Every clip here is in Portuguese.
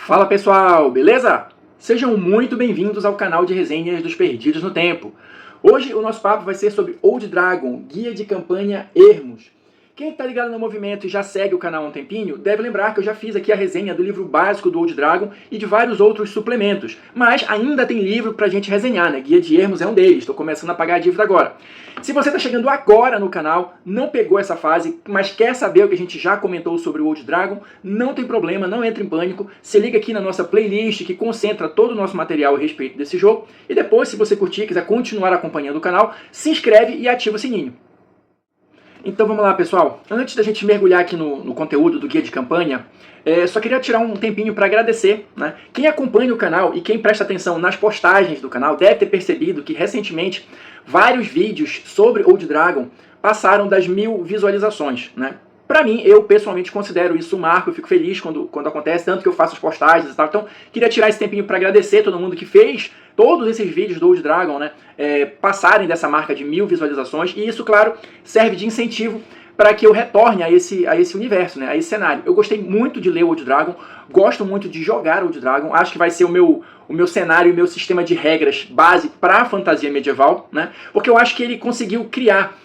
Fala pessoal, beleza? Sejam muito bem-vindos ao canal de resenhas dos Perdidos no Tempo. Hoje o nosso papo vai ser sobre Old Dragon, guia de campanha Ermos. Quem está ligado no movimento e já segue o canal há um tempinho, deve lembrar que eu já fiz aqui a resenha do livro básico do Old Dragon e de vários outros suplementos. Mas ainda tem livro pra gente resenhar, né? Guia de Ermos é um deles, estou começando a pagar a dívida agora. Se você está chegando agora no canal, não pegou essa fase, mas quer saber o que a gente já comentou sobre o Old Dragon, não tem problema, não entre em pânico, se liga aqui na nossa playlist que concentra todo o nosso material a respeito desse jogo, e depois, se você curtir e quiser continuar acompanhando o canal, se inscreve e ativa o sininho. Então vamos lá, pessoal. Antes da gente mergulhar aqui no conteúdo do guia de campanha, só queria tirar um tempinho para agradecer, né? Quem acompanha o canal e quem presta atenção nas postagens do canal deve ter percebido que recentemente vários vídeos sobre Old Dragon passaram das 1000 visualizações, né? Pra mim, eu pessoalmente considero isso um marco, eu fico feliz quando acontece, tanto que eu faço as postagens e tal. Então, queria tirar esse tempinho para agradecer todo mundo que fez todos esses vídeos do Old Dragon, né, passarem dessa marca de 1000 visualizações. E isso, claro, serve de incentivo para que eu retorne a esse universo, né, a esse cenário. Eu gostei muito de ler o Old Dragon, gosto muito de jogar Old Dragon, acho que vai ser o meu cenário e o meu sistema de regras base para a fantasia medieval, né, porque eu acho que ele conseguiu criar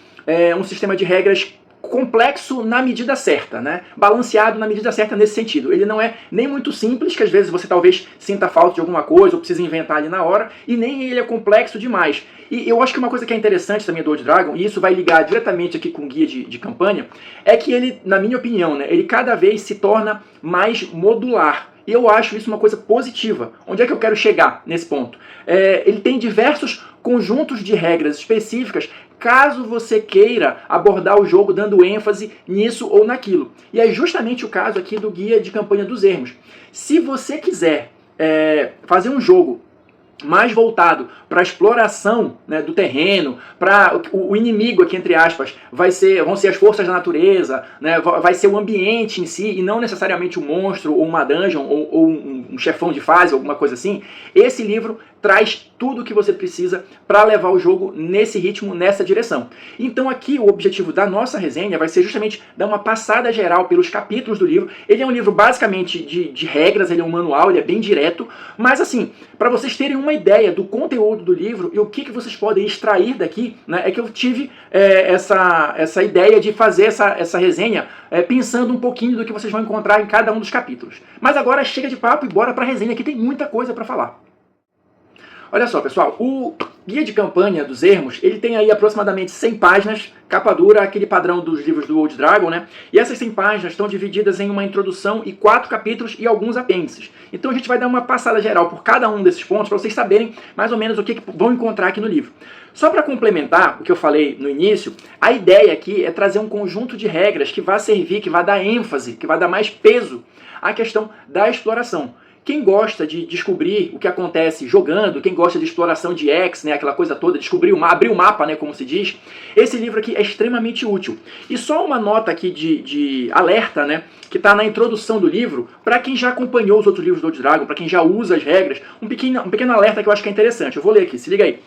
um sistema de regras complexo na medida certa, né? Balanceado na medida certa nesse sentido. Ele não é nem muito simples, que às vezes você talvez sinta falta de alguma coisa ou precisa inventar ali na hora, e nem ele é complexo demais. E eu acho que uma coisa que é interessante também do Old Dragon, e isso vai ligar diretamente aqui com o guia de campanha, é que ele, na minha opinião, né, ele cada vez se torna mais modular. E eu acho isso uma coisa positiva. Onde é que eu quero chegar nesse ponto? Ele tem diversos conjuntos de regras específicas caso você queira abordar o jogo dando ênfase nisso ou naquilo. E é justamente o caso aqui do guia de campanha dos Ermos. Se você quiser fazer um jogo mais voltado para a exploração, né, do terreno, para o inimigo aqui, entre aspas, vão ser as forças da natureza, né, vai ser o ambiente em si, e não necessariamente um monstro, ou uma dungeon, ou um chefão de fase, alguma coisa assim, esse livro traz tudo o que você precisa para levar o jogo nesse ritmo, nessa direção. Então aqui o objetivo da nossa resenha vai ser justamente dar uma passada geral pelos capítulos do livro. Ele é um livro basicamente de regras, ele é um manual, ele é bem direto, mas assim, para vocês terem uma ideia do conteúdo do livro e o que vocês podem extrair daqui, né, é que eu tive essa ideia de fazer essa resenha pensando um pouquinho do que vocês vão encontrar em cada um dos capítulos. Mas agora chega de papo e bora para a resenha, que tem muita coisa para falar. Olha só, pessoal, o guia de campanha dos Ermos, ele tem aí aproximadamente 100 páginas, capa dura, aquele padrão dos livros do Old Dragon, né? E essas 100 páginas estão divididas em uma introdução e 4 capítulos e alguns apêndices. Então a gente vai dar uma passada geral por cada um desses pontos para vocês saberem mais ou menos o que vão encontrar aqui no livro. Só para complementar o que eu falei no início, a ideia aqui é trazer um conjunto de regras que vai servir, que vai dar ênfase, que vai dar mais peso à questão da exploração. Quem gosta de descobrir o que acontece jogando, quem gosta de exploração de X, né, aquela coisa toda, abrir o mapa, né, como se diz, esse livro aqui é extremamente útil. E só uma nota aqui de alerta, né, que está na introdução do livro, para quem já acompanhou os outros livros do Old Dragon, para quem já usa as regras, um pequeno alerta que eu acho que é interessante. Eu vou ler aqui, se liga aí.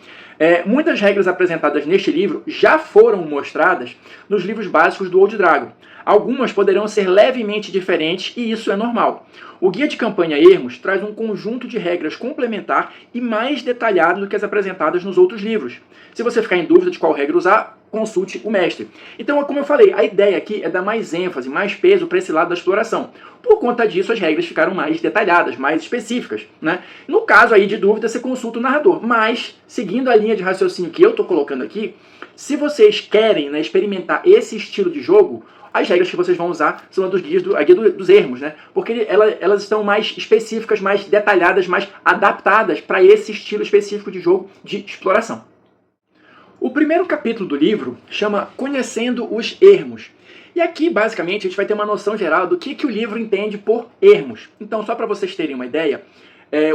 Muitas regras apresentadas neste livro já foram mostradas nos livros básicos do Old Dragon. Algumas poderão ser levemente diferentes e isso é normal. O guia de campanha Ermos traz um conjunto de regras complementar e mais detalhado do que as apresentadas nos outros livros. Se você ficar em dúvida de qual regra usar, consulte o mestre. Então, como eu falei, a ideia aqui é dar mais ênfase, mais peso para esse lado da exploração. Por conta disso, as regras ficaram mais detalhadas, mais específicas, né? No caso aí de dúvida, você consulta o narrador. Mas, seguindo a linha de raciocínio que eu estou colocando aqui, se vocês querem, né, experimentar esse estilo de jogo, as regras que vocês vão usar são a guia dos Ermos, né? Porque elas estão mais específicas, mais detalhadas, mais adaptadas para esse estilo específico de jogo de exploração. O primeiro capítulo do livro chama Conhecendo os Ermos. E aqui, basicamente, a gente vai ter uma noção geral do que o livro entende por ermos. Então, só para vocês terem uma ideia,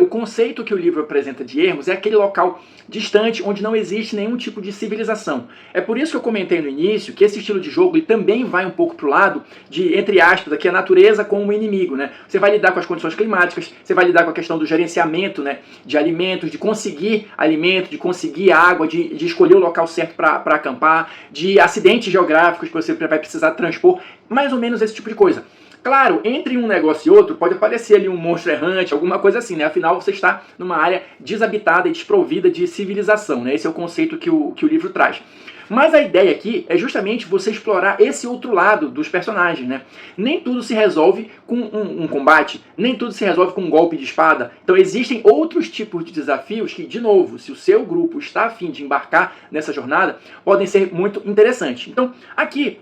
o conceito que o livro apresenta de ermos é aquele local distante onde não existe nenhum tipo de civilização. É por isso que eu comentei no início que esse estilo de jogo ele também vai um pouco para o lado de, entre aspas, aqui a natureza como um inimigo, né? Você vai lidar com as condições climáticas, você vai lidar com a questão do gerenciamento, né, de alimentos, de conseguir alimento, de conseguir água, de escolher o local certo para acampar, de acidentes geográficos que você vai precisar transpor, mais ou menos esse tipo de coisa. Claro, entre um negócio e outro pode aparecer ali um monstro errante, alguma coisa assim, né? Afinal, você está numa área desabitada e desprovida de civilização, né? Esse é o conceito que o livro traz. Mas a ideia aqui é justamente você explorar esse outro lado dos personagens, né? Nem tudo se resolve com um combate, nem tudo se resolve com um golpe de espada. Então existem outros tipos de desafios que, de novo, se o seu grupo está a fim de embarcar nessa jornada, podem ser muito interessantes. Então, aqui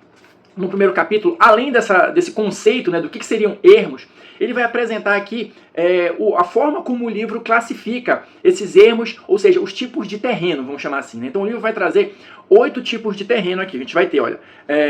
no primeiro capítulo, além desse conceito, né, do que seriam ermos, ele vai apresentar aqui a forma como o livro classifica esses ermos, ou seja, os tipos de terreno, vamos chamar assim, né? Então o livro vai trazer 8 tipos de terreno aqui. A gente vai ter, olha,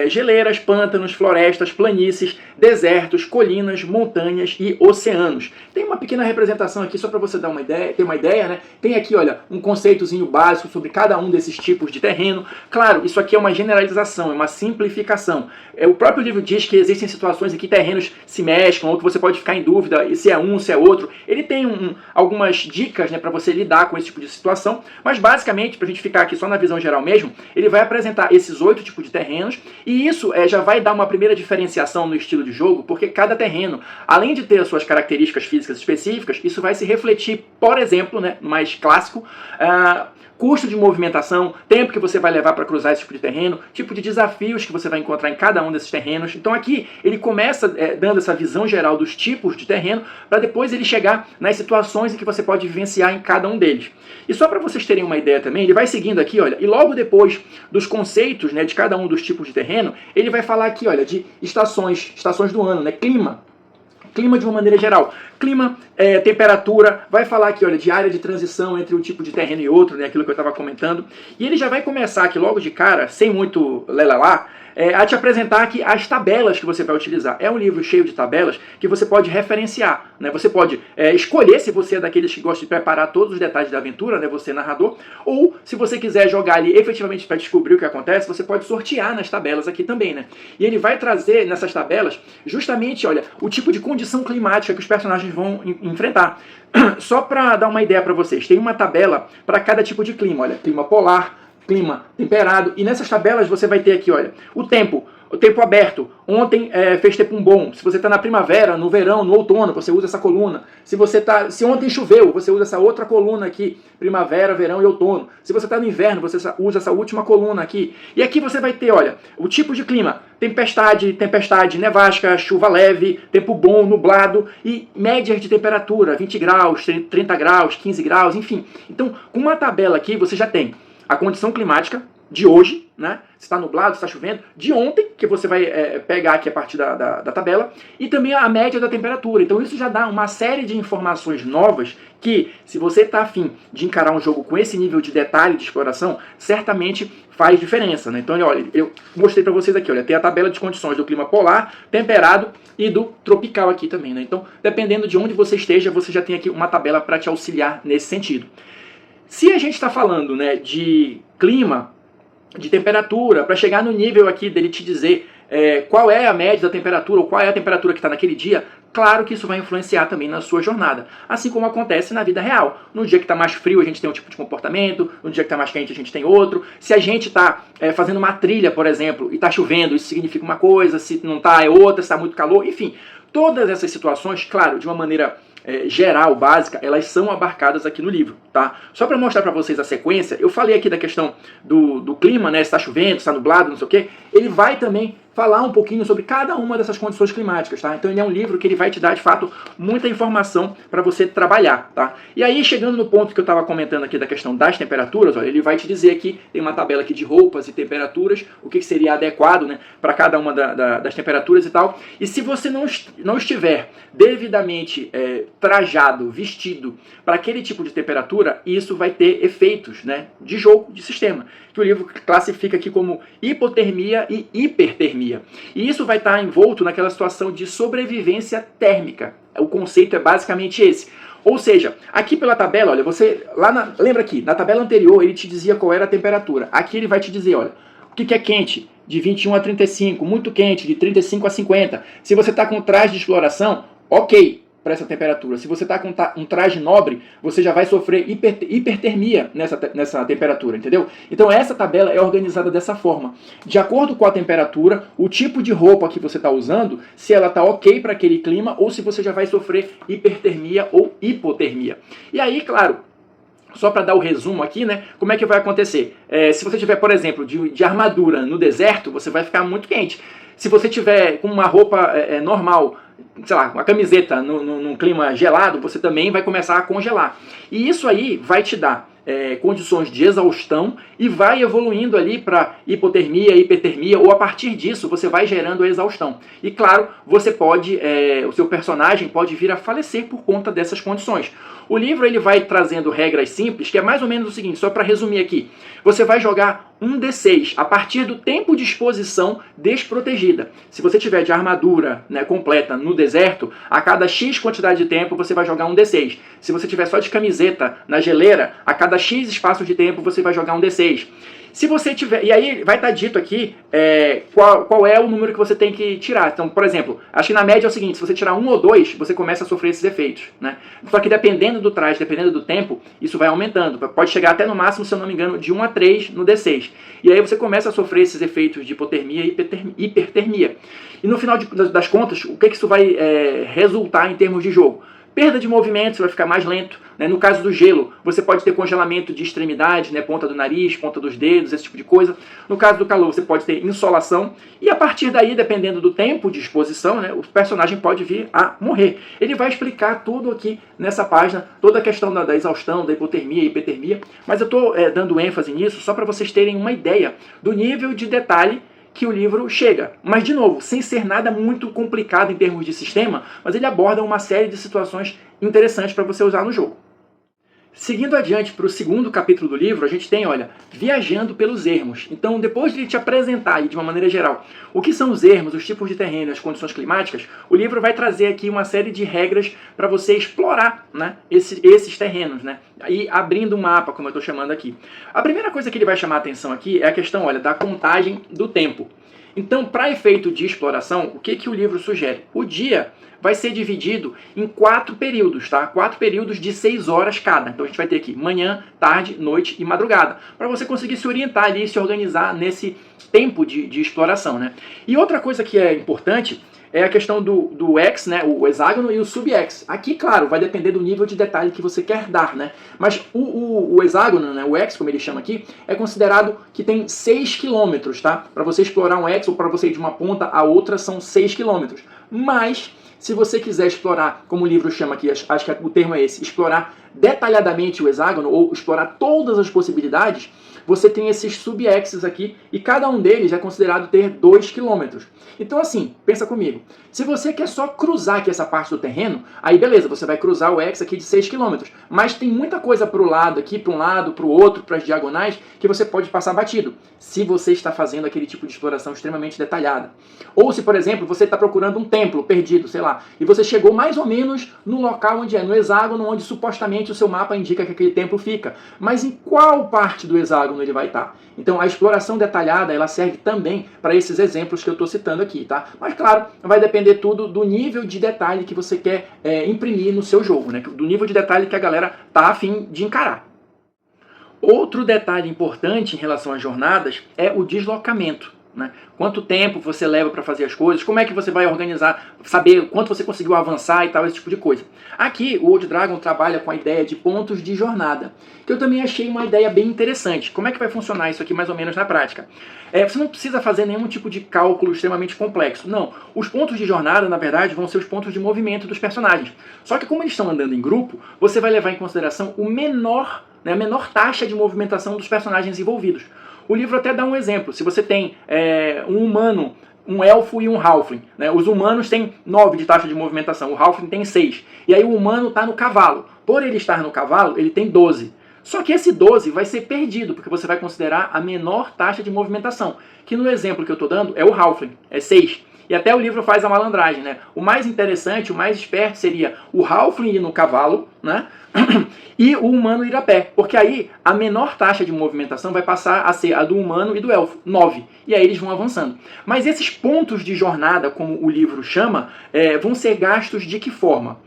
geleiras, pântanos, florestas, planícies, desertos, colinas, montanhas e oceanos. Tem uma pequena representação aqui só para você ter uma ideia, né? Tem aqui, olha, um conceitozinho básico sobre cada um desses tipos de terreno. Claro, isso aqui é uma generalização, é uma simplificação. O próprio livro diz que existem situações em que terrenos se mesclam, ou que você pode ficar em dúvida se é um, se é outro. Ele tem algumas dicas, né, para você lidar com esse tipo de situação, mas basicamente, para a gente ficar aqui só na visão geral mesmo, ele vai apresentar esses 8 tipos de terrenos, e isso já vai dar uma primeira diferenciação no estilo de jogo, porque cada terreno, além de ter as suas características físicas específicas, isso vai se refletir, por exemplo, né, no mais clássico, custo de movimentação, tempo que você vai levar para cruzar esse tipo de terreno, tipo de desafios que você vai encontrar em cada um desses terrenos. Então aqui ele começa dando essa visão geral dos tipos de terreno, para depois ele chegar nas situações em que você pode vivenciar em cada um deles. E só para vocês terem uma ideia também, ele vai seguindo aqui, olha, e logo depois dos conceitos, né, de cada um dos tipos de terreno, ele vai falar aqui, olha, de estações do ano, né, clima de uma maneira geral. Clima, temperatura, vai falar aqui, olha, de área de transição entre um tipo de terreno e outro, né, aquilo que eu estava comentando. E ele já vai começar aqui logo de cara, sem muito lelalá, a te apresentar aqui as tabelas que você vai utilizar. É um livro cheio de tabelas que você pode referenciar, né? Você pode escolher se você é daqueles que gosta de preparar todos os detalhes da aventura, né? Você narrador, ou se você quiser jogar ali efetivamente para descobrir o que acontece, você pode sortear nas tabelas aqui também, né? E ele vai trazer nessas tabelas justamente, olha, o tipo de condição climática que os personagens vão enfrentar. Só para dar uma ideia para vocês, tem uma tabela para cada tipo de clima, olha, clima polar, clima temperado, e nessas tabelas você vai ter aqui, olha, o tempo aberto. Ontem fez tempo bom. Se você está na primavera, no verão, no outono, você usa essa coluna. Se ontem choveu, você usa essa outra coluna aqui, primavera, verão e outono. Se você está no inverno, você usa essa última coluna aqui. E aqui você vai ter, olha, o tipo de clima: tempestade, nevasca, chuva leve, tempo bom, nublado e médias de temperatura, 20 graus, 30 graus, 15 graus, enfim. Então, com uma tabela aqui, você já tem a condição climática de hoje, né? Se está nublado, se está chovendo, de ontem, que você vai pegar aqui a partir da tabela, e também a média da temperatura. Então isso já dá uma série de informações novas que, se você está afim de encarar um jogo com esse nível de detalhe de exploração, certamente faz diferença, né? Então, olha, eu mostrei para vocês aqui, olha, tem a tabela de condições do clima polar, temperado e do tropical aqui também, né? Então, dependendo de onde você esteja, você já tem aqui uma tabela para te auxiliar nesse sentido. Se a gente está falando, né, de clima, de temperatura, para chegar no nível aqui dele te dizer qual é a média da temperatura ou qual é a temperatura que está naquele dia, claro que isso vai influenciar também na sua jornada. Assim como acontece na vida real. No dia que está mais frio a gente tem um tipo de comportamento, no dia que está mais quente a gente tem outro. Se a gente está fazendo uma trilha, por exemplo, e está chovendo, isso significa uma coisa, se não está é outra, se está muito calor, enfim. Todas essas situações, claro, de uma maneira geral, básica, elas são abarcadas aqui no livro, tá? Só para mostrar para vocês a sequência, eu falei aqui da questão do clima, né? Se está chovendo, se está nublado, não sei o quê. Ele vai também falar um pouquinho sobre cada uma dessas condições climáticas, tá? Então ele é um livro que ele vai te dar, de fato, muita informação para você trabalhar, tá? E aí, chegando no ponto que eu estava comentando aqui da questão das temperaturas, olha, ele vai te dizer aqui, tem uma tabela aqui de roupas e temperaturas, o que seria adequado, né, para cada uma das temperaturas e tal. E se você não estiver devidamente trajado, vestido para aquele tipo de temperatura, isso vai ter efeitos, né, de jogo, de sistema, que o livro classifica aqui como hipotermia e hipertermia. E isso vai estar envolto naquela situação de sobrevivência térmica. O conceito é basicamente esse. Ou seja, aqui pela tabela, olha, lembra aqui, na tabela anterior ele te dizia qual era a temperatura. Aqui ele vai te dizer, olha, o que é quente? De 21 a 35, muito quente, de 35 a 50. Se você está com traje de exploração, ok. para essa temperatura. Se você está com um traje nobre, você já vai sofrer hipertermia nessa temperatura, entendeu? Então essa tabela é organizada dessa forma. De acordo com a temperatura, o tipo de roupa que você está usando, se ela está ok para aquele clima ou se você já vai sofrer hipertermia ou hipotermia. E aí, claro, só para dar o resumo aqui, né? Como é que vai acontecer? Se você tiver, por exemplo, de armadura no deserto, você vai ficar muito quente. Se você tiver com uma roupa normal, sei lá, uma camiseta num clima gelado, você também vai começar a congelar. E isso aí vai te dar condições de exaustão e vai evoluindo ali para hipotermia, hipertermia, ou a partir disso você vai gerando a exaustão. E claro, você pode, o seu personagem pode vir a falecer por conta dessas condições. O livro ele vai trazendo regras simples, que é mais ou menos o seguinte, só para resumir aqui. Você vai jogar um D6 a partir do tempo de exposição desprotegida. Se você tiver de armadura, né, completa no deserto, a cada X quantidade de tempo você vai jogar um D6. Se você tiver só de camiseta na geleira, a cada X espaço de tempo você vai jogar um D6. Se você tiver... E aí vai estar dito aqui qual é o número que você tem que tirar. Então, por exemplo, acho que na média é o seguinte, se você tirar 1 ou 2, você começa a sofrer esses efeitos, né? Só que dependendo do traje, dependendo do tempo, isso vai aumentando. Pode chegar até no máximo, se eu não me engano, de 1 a 3 no D6. E aí você começa a sofrer esses efeitos de hipotermia e hipertermia. E no final das contas, o que isso vai resultar em termos de jogo? Perda de movimento, você vai ficar mais lento. Né? No caso do gelo, você pode ter congelamento de extremidades, né? Ponta do nariz, ponta dos dedos, esse tipo de coisa. No caso do calor, você pode ter insolação. E a partir daí, dependendo do tempo de exposição, né? O personagem pode vir a morrer. Ele vai explicar tudo aqui nessa página, toda a questão da exaustão, da hipotermia e hipertermia. Mas eu estou dando ênfase nisso só para vocês terem uma ideia do nível de detalhe que o livro chega. Mas, de novo, sem ser nada muito complicado em termos de sistema, mas ele aborda uma série de situações interessantes para você usar no jogo. Seguindo adiante para o segundo capítulo do livro, a gente tem, olha, viajando pelos ermos. Então, depois de ele te apresentar, de uma maneira geral, o que são os ermos, os tipos de terreno, as condições climáticas, o livro vai trazer aqui uma série de regras para você explorar, né, esses terrenos, né, e abrindo um mapa, como eu estou chamando aqui. A primeira coisa que ele vai chamar a atenção aqui é a questão, olha, da contagem do tempo. Então, para efeito de exploração, o que o livro sugere? O dia vai ser dividido em 4 períodos, tá? 4 períodos de 6 horas cada. Então a gente vai ter aqui manhã, tarde, noite e madrugada, para você conseguir se orientar ali e se organizar nesse tempo de exploração, né? E outra coisa que é importante é a questão do X, né, o hexágono e o sub-X. Aqui, claro, vai depender do nível de detalhe que você quer dar, né? Mas o hexágono, né, o X, como ele chama aqui, é considerado que tem 6 km, tá? Para você explorar um X ou para você ir de uma ponta a outra são 6 km. Mas, se você quiser explorar, como o livro chama aqui, acho que o termo é esse, explorar detalhadamente o hexágono ou explorar todas as possibilidades, você tem esses sub-X's aqui e cada um deles é considerado ter 2 km. Então assim, pensa comigo, se você quer só cruzar aqui essa parte do terreno, aí beleza, você vai cruzar o X aqui de 6 km, mas tem muita coisa para o lado aqui, para um lado, para o outro, para as diagonais, que você pode passar batido, se você está fazendo aquele tipo de exploração extremamente detalhada. Ou se, por exemplo, você está procurando um templo perdido, sei lá, e você chegou mais ou menos no local onde no hexágono, onde supostamente o seu mapa indica que aquele templo fica, mas em qual parte do hexágono ele vai estar? Então a exploração detalhada, ela serve também para esses exemplos que eu estou citando aqui, tá? Mas claro, vai depender tudo do nível de detalhe que você quer imprimir no seu jogo, né? Do nível de detalhe que a galera tá a fim de encarar. Outro detalhe importante em relação às jornadas é o deslocamento. Né? Quanto tempo você leva para fazer as coisas, como é que você vai organizar, saber quanto você conseguiu avançar e tal, esse tipo de coisa. Aqui o Old Dragon trabalha com a ideia de pontos de jornada, que eu também achei uma ideia bem interessante. Como é que vai funcionar isso aqui mais ou menos na prática? Você não precisa fazer nenhum tipo de cálculo extremamente complexo, não. Os pontos de jornada, na verdade, vão ser os pontos de movimento dos personagens. Só que como eles estão andando em grupo, você vai levar em consideração a menor taxa de movimentação dos personagens envolvidos. O livro até dá um exemplo. Se você tem um humano, um elfo e um halfling, né? Os humanos têm 9 de taxa de movimentação, o halfling tem 6. E aí o humano está no cavalo. Por ele estar no cavalo, ele tem 12. Só que esse 12 vai ser perdido, porque você vai considerar a menor taxa de movimentação, que no exemplo que eu estou dando é o halfling, é 6. E até o livro faz a malandragem, né? O mais interessante, o mais esperto seria o halfling ir no cavalo, né? E o humano ir a pé, porque aí a menor taxa de movimentação vai passar a ser a do humano e do elfo, 9, e aí eles vão avançando. Mas esses pontos de jornada, como o livro chama, vão ser gastos de que forma?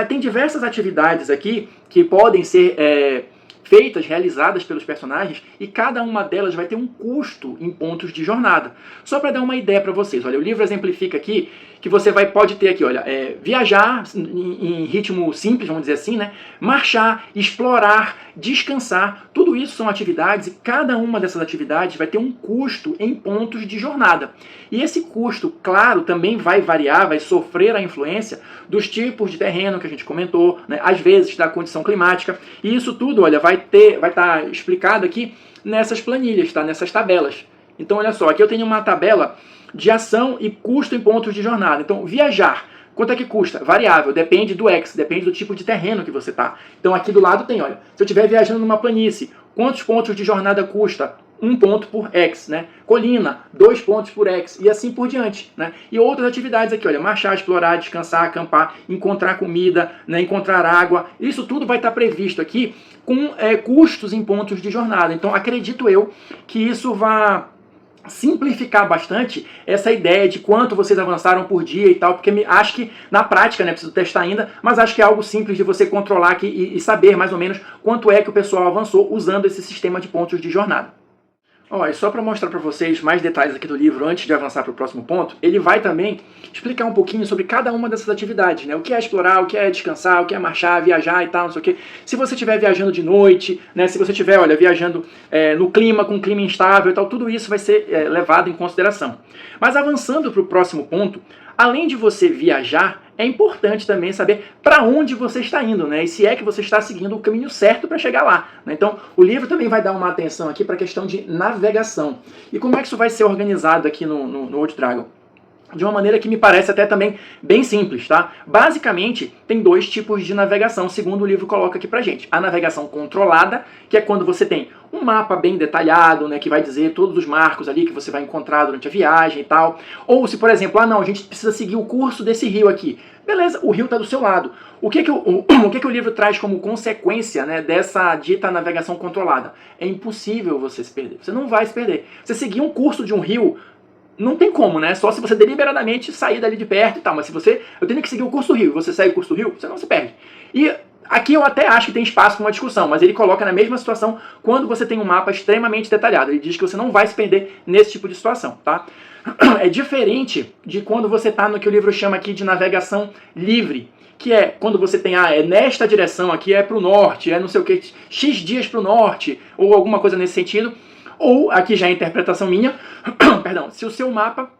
Tem diversas atividades aqui que podem ser feitas, realizadas pelos personagens, e cada uma delas vai ter um custo em pontos de jornada. Só para dar uma ideia para vocês, olha, o livro exemplifica aqui que você pode ter aqui, olha, viajar em ritmo simples, vamos dizer assim, né? Marchar, explorar, descansar, tudo isso são atividades e cada uma dessas atividades vai ter um custo em pontos de jornada. E esse custo, claro, também vai variar, vai sofrer a influência dos tipos de terreno que a gente comentou, né? Às vezes da condição climática, e isso tudo, olha, vai estar explicado aqui nessas planilhas, tá? Nessas tabelas. Então, olha só, aqui eu tenho uma tabela de ação e custo em pontos de jornada. Então, viajar, quanto é que custa? Variável, depende do X, depende do tipo de terreno que você está. Então, aqui do lado tem, olha, se eu estiver viajando numa planície, quantos pontos de jornada custa? 1 ponto por X, né? Colina, 2 pontos por X, e assim por diante, né? E outras atividades aqui, olha, marchar, explorar, descansar, acampar, encontrar comida, né? Encontrar água, isso tudo vai estar previsto aqui com custos em pontos de jornada. Então, acredito eu que isso vai simplificar bastante essa ideia de quanto vocês avançaram por dia e tal, porque acho que na prática, né, preciso testar ainda, mas acho que é algo simples de você controlar aqui e saber mais ou menos quanto é que o pessoal avançou usando esse sistema de pontos de jornada. E só para mostrar para vocês mais detalhes aqui do livro antes de avançar para o próximo ponto, ele vai também explicar um pouquinho sobre cada uma dessas atividades, né? O que é explorar, o que é descansar, o que é marchar, viajar e tal, não sei o quê. Se você estiver viajando de noite, né? Se você estiver, olha, viajando no clima, com clima instável e tal, tudo isso vai ser levado em consideração. Mas avançando para o próximo ponto, além de você viajar, é importante também saber para onde você está indo, né? E se é que você está seguindo o caminho certo para chegar lá, né? Então, o livro também vai dar uma atenção aqui para a questão de navegação. E como é que isso vai ser organizado aqui no Old Dragon? De uma maneira que me parece até também bem simples, tá? Basicamente, tem 2 tipos de navegação, segundo o livro coloca aqui pra gente. A navegação controlada, que é quando você tem um mapa bem detalhado, né, que vai dizer todos os marcos ali que você vai encontrar durante a viagem e tal. Ou se, por exemplo, não, a gente precisa seguir o curso desse rio aqui. Beleza, o rio está do seu lado. O que o livro traz como consequência, né, dessa dita navegação controlada? É impossível você se perder. Você não vai se perder. Você seguir um curso de um rio, não tem como, né? Só se você deliberadamente sair dali de perto e tal. Mas se eu tenho que seguir o curso do rio e você segue o curso do rio, você não se perde. E aqui eu até acho que tem espaço para uma discussão, mas ele coloca na mesma situação quando você tem um mapa extremamente detalhado. Ele diz que você não vai se perder nesse tipo de situação, tá? É diferente de quando você está no que o livro chama aqui de navegação livre, que é quando você tem, é nesta direção aqui, é para o norte, é não sei o que, X dias para o norte, ou alguma coisa nesse sentido. Ou, aqui já é a interpretação minha, perdão, se o seu mapa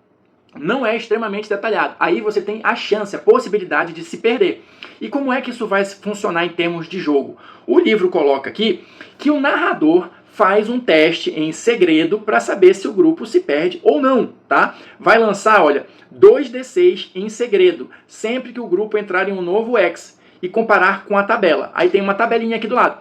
não é extremamente detalhado, aí você tem a chance, a possibilidade de se perder. E como é que isso vai funcionar em termos de jogo? O livro coloca aqui que o narrador faz um teste em segredo para saber se o grupo se perde ou não, tá? Vai lançar, olha, 2d6 em segredo, sempre que o grupo entrar em um novo X e comparar com a tabela. Aí tem uma tabelinha aqui do lado.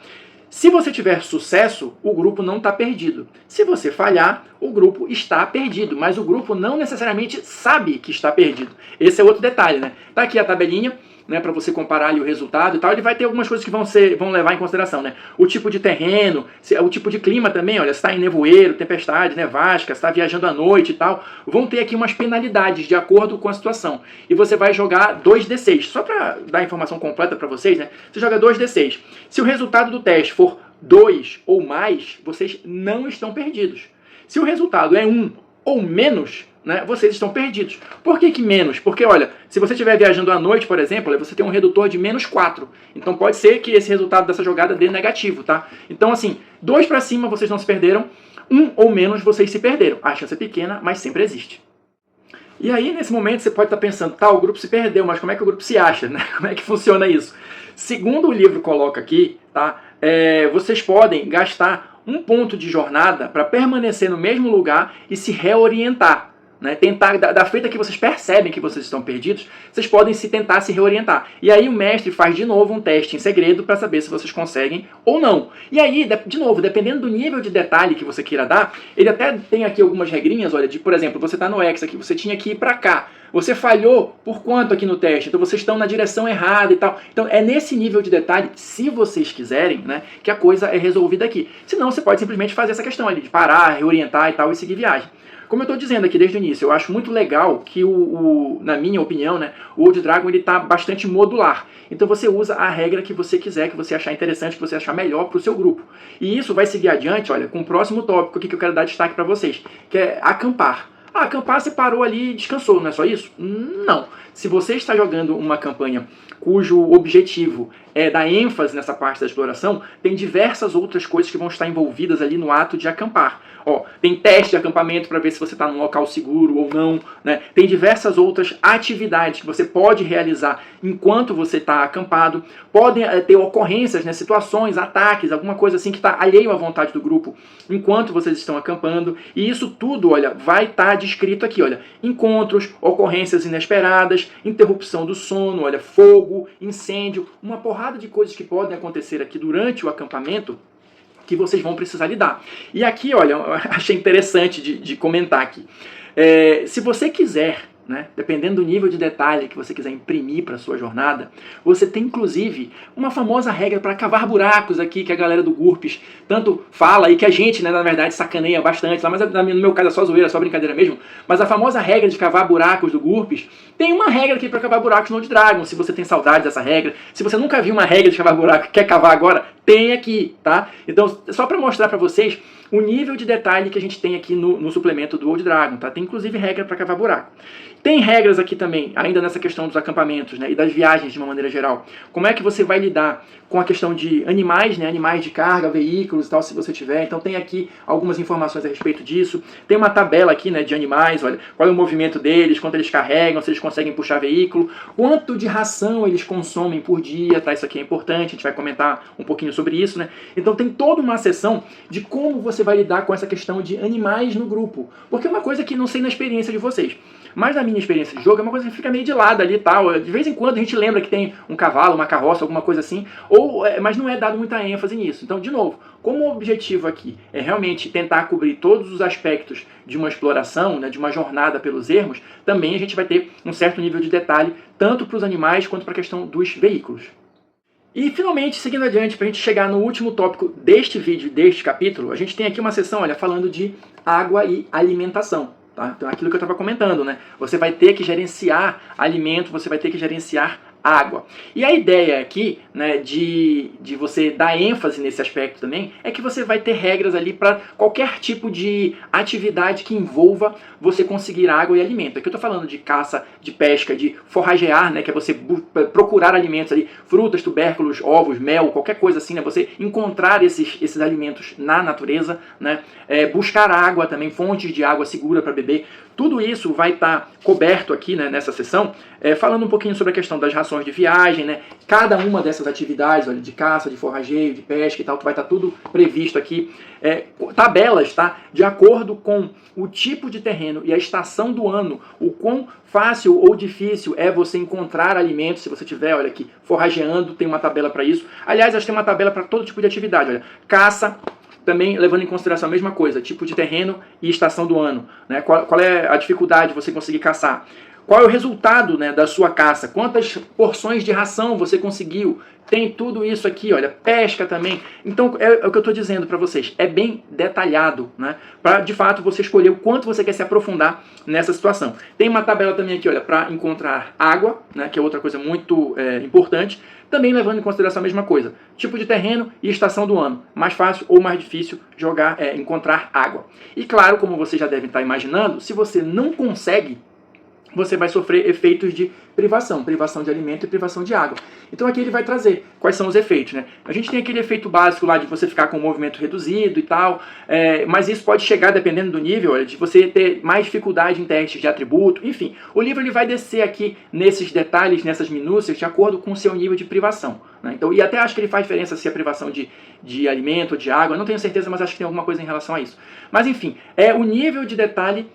Se você tiver sucesso, o grupo não está perdido. Se você falhar, o grupo está perdido, mas o grupo não necessariamente sabe que está perdido. Esse é outro detalhe, né? Tá aqui a tabelinha, né, para você comparar ali o resultado e tal. Ele vai ter algumas coisas que vão levar em consideração, né? O tipo de terreno, o tipo de clima também, olha, se está em nevoeiro, tempestade, nevasca, se está viajando à noite e tal. Vão ter aqui umas penalidades de acordo com a situação. E você vai jogar 2d6. Só para dar a informação completa para vocês, né? Você joga 2d6. Se o resultado do teste for 2 ou mais, vocês não estão perdidos. Se o resultado é 1 ou menos, né, vocês estão perdidos. Por que menos? Porque, olha, se você estiver viajando à noite, por exemplo, você tem um redutor de -4. Então pode ser que esse resultado dessa jogada dê negativo, tá? Então, assim, 2 para cima vocês não se perderam, 1 ou menos vocês se perderam. A chance é pequena, mas sempre existe. E aí, nesse momento, você pode estar pensando, tá, o grupo se perdeu, mas como é que o grupo se acha, né? Como é que funciona isso? Segundo o livro coloca aqui, tá, vocês podem gastar 1 ponto de jornada para permanecer no mesmo lugar e se reorientar. né, tentar, da feita que vocês percebem que vocês estão perdidos, vocês podem tentar se reorientar. E aí o mestre faz de novo um teste em segredo para saber se vocês conseguem ou não. E aí, de novo, dependendo do nível de detalhe que você queira dar, ele até tem aqui algumas regrinhas, olha, de, por exemplo, você está no X aqui, você tinha que ir para cá. Você falhou por quanto aqui no teste? Então vocês estão na direção errada e tal. Então é nesse nível de detalhe, se vocês quiserem, né, que a coisa é resolvida aqui. Senão você pode simplesmente fazer essa questão ali, de parar, reorientar e tal, e seguir viagem. Como eu estou dizendo aqui desde o início, eu acho muito legal que, na minha opinião, né, o Old Dragon está bastante modular. Então você usa a regra que você quiser, que você achar interessante, que você achar melhor para o seu grupo. E isso vai seguir adiante, olha, com o próximo tópico aqui que eu quero dar destaque para vocês, que é acampar. Ah, acampar você parou ali e descansou, não é só isso? Não. Se você está jogando uma campanha cujo objetivo é dar ênfase nessa parte da exploração, tem diversas outras coisas que vão estar envolvidas ali no ato de acampar. Ó, tem teste de acampamento para ver se você está num local seguro ou não, né? Tem diversas outras atividades que você pode realizar enquanto você está acampado. Podem ter ocorrências, né, situações, ataques, alguma coisa assim que está alheio à vontade do grupo enquanto vocês estão acampando. E isso tudo, olha, vai estar descrito aqui, olha, encontros, ocorrências inesperadas, interrupção do sono, olha, fogo, incêndio, uma porrada de coisas que podem acontecer aqui durante o acampamento que vocês vão precisar lidar. E aqui, olha, eu achei interessante de comentar aqui. Se você quiser, né, dependendo do nível de detalhe que você quiser imprimir para a sua jornada, você tem inclusive uma famosa regra para cavar buracos aqui, que a galera do GURPS tanto fala e que a gente, né, na verdade, sacaneia bastante lá, mas no meu caso é só zoeira, é só brincadeira mesmo. Mas a famosa regra de cavar buracos do GURPS, tem uma regra aqui para cavar buracos no Old Dragon, se você tem saudade dessa regra. Se você nunca viu uma regra de cavar buraco e quer cavar agora, tem aqui, tá? Então, só para mostrar para vocês o nível de detalhe que a gente tem aqui no suplemento do Old Dragon, tá? Tem inclusive regra para cavar buraco. Tem regras aqui também, ainda nessa questão dos acampamentos, né, e das viagens de uma maneira geral. Como é que você vai lidar com a questão de animais, né, animais de carga, veículos e tal, se você tiver. Então tem aqui algumas informações a respeito disso. Tem uma tabela aqui, né, de animais, olha, qual é o movimento deles, quanto eles carregam, se eles conseguem puxar veículo, quanto de ração eles consomem por dia, tá? Isso aqui é importante, a gente vai comentar um pouquinho sobre isso, né? Então tem toda uma seção de como você vai lidar com essa questão de animais no grupo. Porque é uma coisa que não sei na experiência de vocês, mas na minha experiência de jogo é uma coisa que fica meio de lado ali e tal. De vez em quando a gente lembra que tem um cavalo, uma carroça, alguma coisa assim, mas não é dado muita ênfase nisso. Então, de novo, como o objetivo aqui é realmente tentar cobrir todos os aspectos de uma exploração, né, de uma jornada pelos ermos, também a gente vai ter um certo nível de detalhe, tanto para os animais quanto para a questão dos veículos. E finalmente, seguindo adiante, para a gente chegar no último tópico deste vídeo, deste capítulo, a gente tem aqui uma seção, olha, falando de água e alimentação. Tá? Então, aquilo que eu estava comentando, né? Você vai ter que gerenciar alimento, você vai ter que gerenciar água. E a ideia aqui, né, de você dar ênfase nesse aspecto também, é que você vai ter regras ali para qualquer tipo de atividade que envolva você conseguir água e alimento. Aqui eu estou falando de caça, de pesca, de forragear, né, que é você procurar alimentos ali, frutas, tubérculos, ovos, mel, qualquer coisa assim, né, você encontrar esses alimentos na natureza, né, buscar água também, fontes de água segura para beber. Tudo isso vai estar coberto aqui, né, nessa sessão, falando um pouquinho sobre a questão das rações de viagem, né? Cada uma dessas atividades, olha, de caça, de forrageio, de pesca e tal, vai estar tudo previsto aqui. Tabelas, tá? De acordo com o tipo de terreno e a estação do ano, o quão fácil ou difícil é você encontrar alimentos, se você tiver, olha aqui, forrageando, tem uma tabela para isso. Aliás, acho que tem uma tabela para todo tipo de atividade, olha, caça, também levando em consideração a mesma coisa, tipo de terreno e estação do ano, né? Qual é a dificuldade de você conseguir caçar? Qual é o resultado, né, da sua caça? Quantas porções de ração você conseguiu? Tem tudo isso aqui, olha, pesca também. Então, é o que eu estou dizendo para vocês. É bem detalhado, né? Para, de fato, você escolher o quanto você quer se aprofundar nessa situação. Tem uma tabela também aqui, olha, para encontrar água, né, que é outra coisa muito importante. Também levando em consideração a mesma coisa. Tipo de terreno e estação do ano. Mais fácil ou mais difícil encontrar água. E claro, como vocês já devem estar imaginando, se você não consegue, você vai sofrer efeitos de privação de alimento e privação de água. Então aqui ele vai trazer quais são os efeitos, né? A gente tem aquele efeito básico lá de você ficar com o movimento reduzido e tal, mas isso pode chegar, dependendo do nível, olha, de você ter mais dificuldade em testes de atributo, enfim. O livro ele vai descer aqui nesses detalhes, nessas minúcias, de acordo com o seu nível de privação, né? Então, e até acho que ele faz diferença se é privação de alimento ou de água, não tenho certeza, mas acho que tem alguma coisa em relação a isso. Mas enfim, o nível de detalhe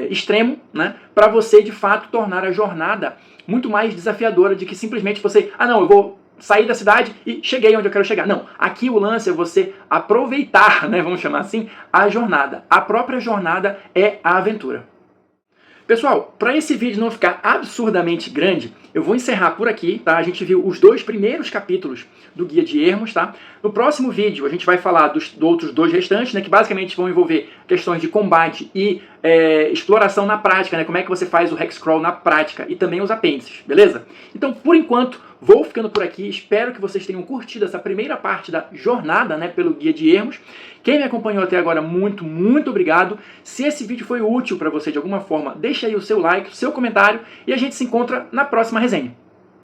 extremo, né, para você de fato tornar a jornada muito mais desafiadora de que simplesmente você, não, eu vou sair da cidade e cheguei onde eu quero chegar. Não, aqui o lance é você aproveitar, né, vamos chamar assim, a jornada. A própria jornada é a aventura. Pessoal, para esse vídeo não ficar absurdamente grande, eu vou encerrar por aqui, tá? A gente viu os 2 primeiros capítulos do Guia de Ermos, tá? No próximo vídeo a gente vai falar dos outros 2 restantes, né? Que basicamente vão envolver questões de combate e exploração na prática, né? Como é que você faz o Hexcrawl na prática e também os apêndices, beleza? Então, por enquanto, vou ficando por aqui. Espero que vocês tenham curtido essa primeira parte da jornada, né? Pelo Guia de Ermos. Quem me acompanhou até agora, muito, muito obrigado. Se esse vídeo foi útil para você de alguma forma, deixa aí o seu like, o seu comentário e a gente se encontra na próxima resenha.